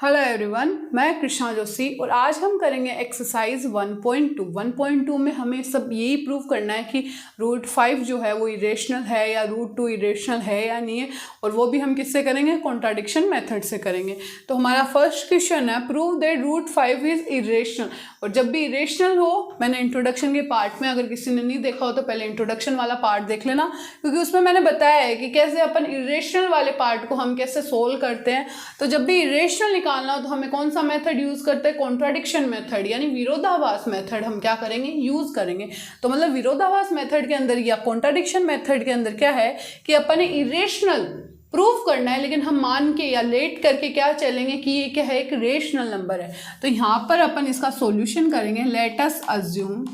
Hello everyone, मैं कृष्णा जोशी और आज हम करेंगे एक्सरसाइज 1.2। 1.2 में हमें सब यही प्रूव करना है कि रूट 5 जो है वो इरेशनल है या रूट 2 इरेशनल है या नहीं है, और वो भी हम किससे करेंगे? कॉन्ट्राडिक्शन मेथड से करेंगे। तो हमारा फर्स्ट क्वेश्चन है, prove that root 5 is irrational. और जब भी इरेशनल हो, मैंने इंट्रोडक्शन के पार्ट में, अगर किसी ने नहीं देखा हो तो पहले इंट्रोडक्शन वाला पार्ट देख लेना, क्योंकि उसमें मैंने बताया है कि कैसे अपन इरेशनल वाले पार्ट को हम कैसे सोल्व करते हैं। तो जब भी इरेशनल निकालना हो तो हमें कौन सा मेथड यूज करते हैं? कॉन्ट्राडिक्शन मेथड, यानी विरोधाभास मेथड हम क्या करेंगे? यूज करेंगे। तो मतलब विरोधाभास मेथड के अंदर या कॉन्ट्राडिक्शन मेथड के अंदर क्या है कि अपन ने इरेशनल प्रूफ करना है, लेकिन हम मान के या लेट करके क्या चलेंगे कि ये क्या है? एक रेशनल नंबर है। तो यहां पर अपन इसका सॉल्यूशन करेंगे। Let us assume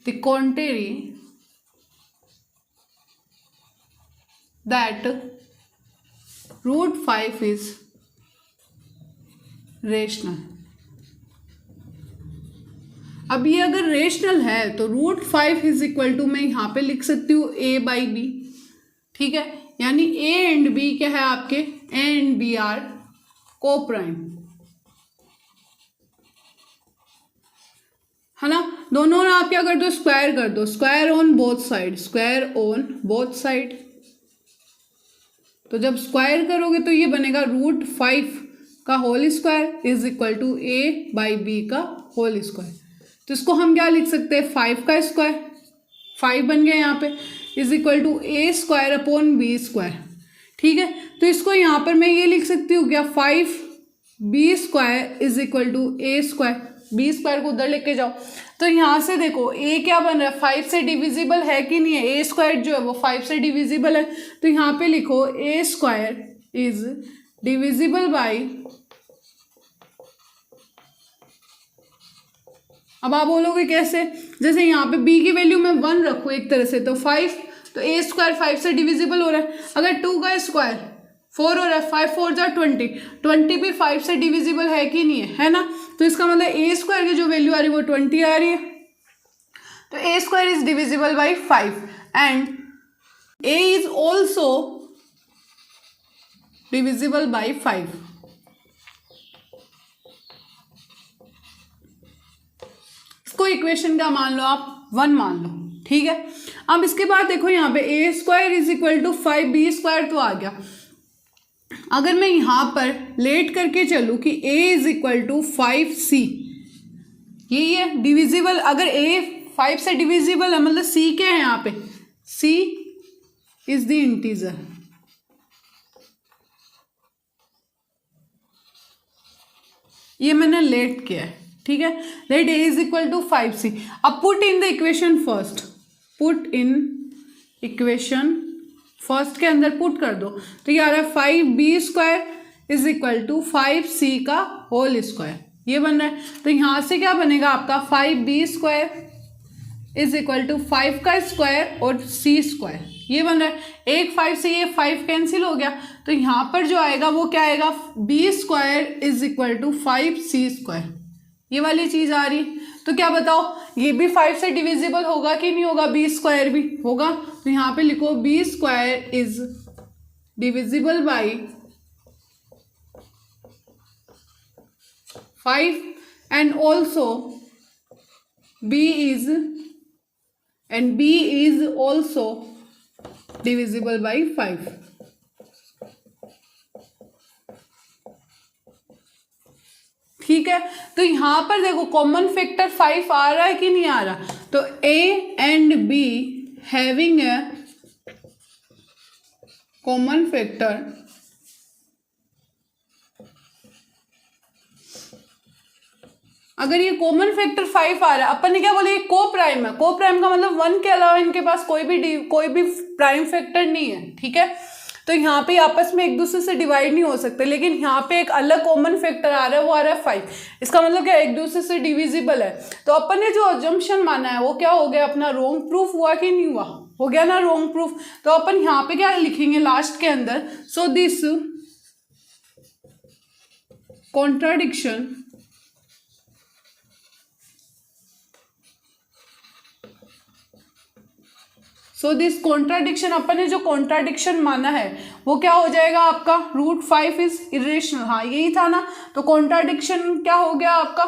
the contrary that root 5 is rational। अब ये अगर रेशनल है तो रूट 5 इज इक्वल टू, मैं यहाँ पे लिख सकती हूँ a/b, ठीक है। यानी a एंड b क्या है आपके? a एंड b आर को प्राइम, है ना। दोनों ना आप क्या कर दो? स्क्वायर कर दो। Square on both side, square on both side. तो जब स्क्वायर करोगे तो ये बनेगा रूट 5 का whole square is equal to a/b का होल स्क्वायर। तो इसको हम क्या लिख सकते हैं? 5 का स्क्वायर, 5 बन गया यहाँ पे, is equal to a square upon b square, ठीक है। तो इसको यहाँ पर मैं ये लिख सकती हूँ क्या? 5b square is equal to a square. b square को उधर लेके जाओ। तो यहाँ से देखो a क्या बन रहा है? 5 से डिविजिबल है कि नहीं है? a स्क्वायर जो है वो 5 से डिविजिबल है। तो यहाँ पे लिखो a square is divisible by, अब आप बोलोगे कैसे? जैसे यहाँ पे b की वैल्यू में 1 रखो एक तरह से, तो 5, तो a स्क्वायर 5 से डिविजिबल हो रहा है। अगर 2 का स्क्वायर 4 हो रहा है, 5 4 जा 20, 20 भी 5 से डिविजिबल है कि नहीं है ना। तो इसका मतलब a स्क्वायर की जो वैल्यू आ रही है वो 20 आ रही है। तो a square is divisible by 5 and a is also divisible by 5। इसको इक्वेशन क्या मान लो आप? 1 मान लो, ठीक है। अब इसके बाद देखो यहाँ पे a square is equal to 5b square तो आ गया। अगर मैं यहाँ पर लेट करके चलूँ कि a is equal to 5c, यही है डिविजिबल। अगर a 5 से डिविजिबल है मतलब c क्या है यहाँ पे? c is the integer. ये मैंने लेट किया है, ठीक है। Let a is equal to 5c। अब put in the equation first, put in equation first के अंदर पुट कर दो। तो ये आ रहा है 5b square is equal to 5c का होल स्क्वायर, ये बन रहा है। तो यहाँ से क्या बनेगा आपका? 5b square is equal to 5 का स्क्वायर और c स्क्वायर, ये बन रहा है। एक 5 से ये 5 कैंसिल हो गया, तो यहाँ पर जो आएगा वो क्या आएगा? b square is equal to 5c square, ये वाली चीज आ रही। तो क्या बताओ, ये भी 5 से डिविजिबल होगा कि नहीं होगा? b स्क्वायर भी होगा। तो यहाँ पे लिखो b square is divisible by 5 and also b is also divisible by 5। ठीक है। तो यहां पर देखो कॉमन फैक्टर 5 आ रहा है कि नहीं आ रहा? तो a and b having a common factor, अगर ये कॉमन फैक्टर 5 आ रहा है, अपन ने क्या बोले? ये को प्राइम है। को प्राइम का मतलब 1 के अलावा इनके पास कोई भी प्राइम फैक्टर नहीं है, ठीक है। तो यहाँ पे आपस में एक दूसरे से डिवाइड नहीं हो सकते, लेकिन यहाँ पे एक अलग कॉमन फैक्टर आ रहा है, वो आ रहा है 5। इसका मतलब क्या? एक दूसरे से डिविजिबल है। तो अपन ने जो अजम्पशन माना है वो क्या हो गया अपना? रॉन्ग प्रूफ हुआ कि नहीं हुआ? हो गया ना रॉन्ग प्रूफ। तो अपन यहाँ पे क्या लिखेंगे लास्ट के अंदर? So this contradiction so this contradiction, अपन ने जो कॉन्ट्राडिक्शन माना है वो क्या हो जाएगा आपका, √5 इज इरेशनल। हाँ यही था ना, तो कॉन्ट्राडिक्शन क्या हो गया आपका,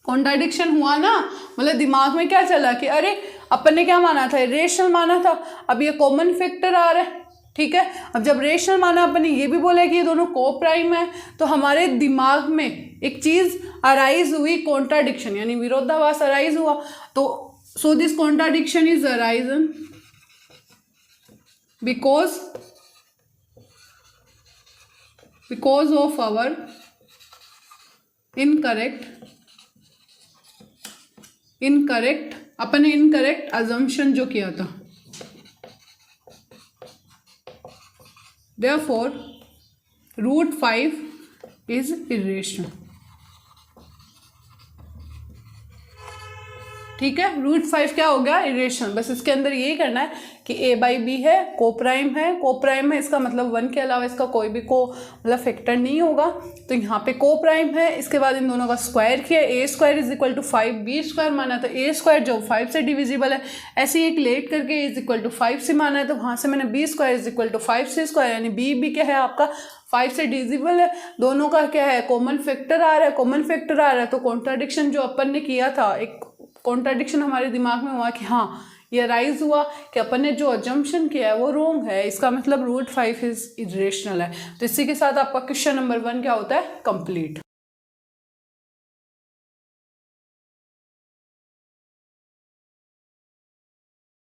कॉन्ट्राडिक्शन हुआ ना, मतलब दिमाग में क्या चला कि अरे अपन ने क्या माना था, इरेशनल माना था, अब ये कॉमन फैक्टर आ रहा है, ठीक है। अब जब रेशनल माना, अपन ने ये भी बोला कि ये दोनों को प्राइम है, तो हमारे दिमाग में एक चीज अराइज हुई, कॉन्ट्राडिक्शन यानी विरोधाभास अराइज हुआ। तो so this contradiction is arisen because of our incorrect अपन ने इनकरेक्ट अजम्पशन जो किया था। Therefore, √5 is irrational। ठीक है, √5 क्या हो गया, इरेशनल। बस इसके अंदर यही करना है कि a/b है, कोप्राइम है, इसका मतलब 1 के अलावा इसका कोई भी मतलब फैक्टर नहीं होगा, तो यहाँ पे कोप्राइम है। इसके बाद इन दोनों का स्क्वायर किया, a² = 5, b² माना तो a² जो 5 से डिविजिबल है, ऐसे ही एक लेट करके a = 5 से माना है, तो वहाँ से मैंने b² = 5c² यानी b क्या है आपका 5 से डिविजिबल है, दोनों का क्या है कॉमन फैक्टर आ रहा है, तो कॉन्ट्राडिक्शन जो अपन ने किया था, एक कॉन्ट्राडिक्शन हमारे दिमाग में हुआ कि हाँ ये राइज हुआ कि अपन ने जो अजम्पशन किया है वो रॉन्ग है, इसका मतलब √5 इज इरेशनल है। तो इसी के साथ आपका क्वेश्चन नंबर 1 क्या होता है, कंप्लीट।